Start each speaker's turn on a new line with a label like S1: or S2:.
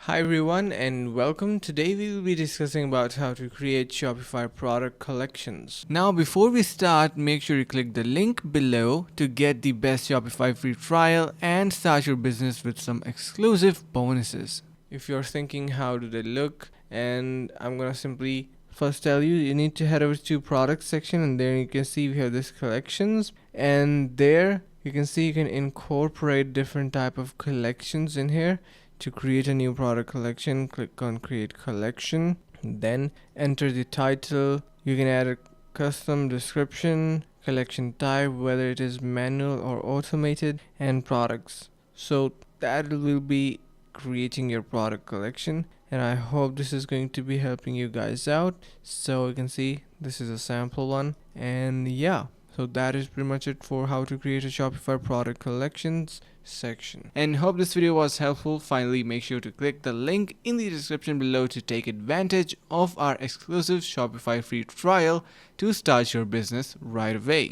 S1: Hi everyone and welcome. Today we will be discussing about how to create Shopify product collections. Now before we start, make sure you click the link below to get the best Shopify free trial and start your business with some exclusive bonuses. If you're thinking how do they look, and I'm gonna simply first tell you need to head over to product section, and there you can see we have this collections, and there you can see you can incorporate different type of collections in here. To create a new product collection, click on create collection, then enter the title. You can add a custom description, collection type, whether it is manual or automated, and products. So that will be creating your product collection, and I hope this is going to be helping you guys out. So you can see this is a sample one, and yeah, so that is pretty much it for how to create a Shopify product collections section. And hope this video was helpful. Finally, make sure to click the link in the description below to take advantage of our exclusive Shopify free trial to start your business right away.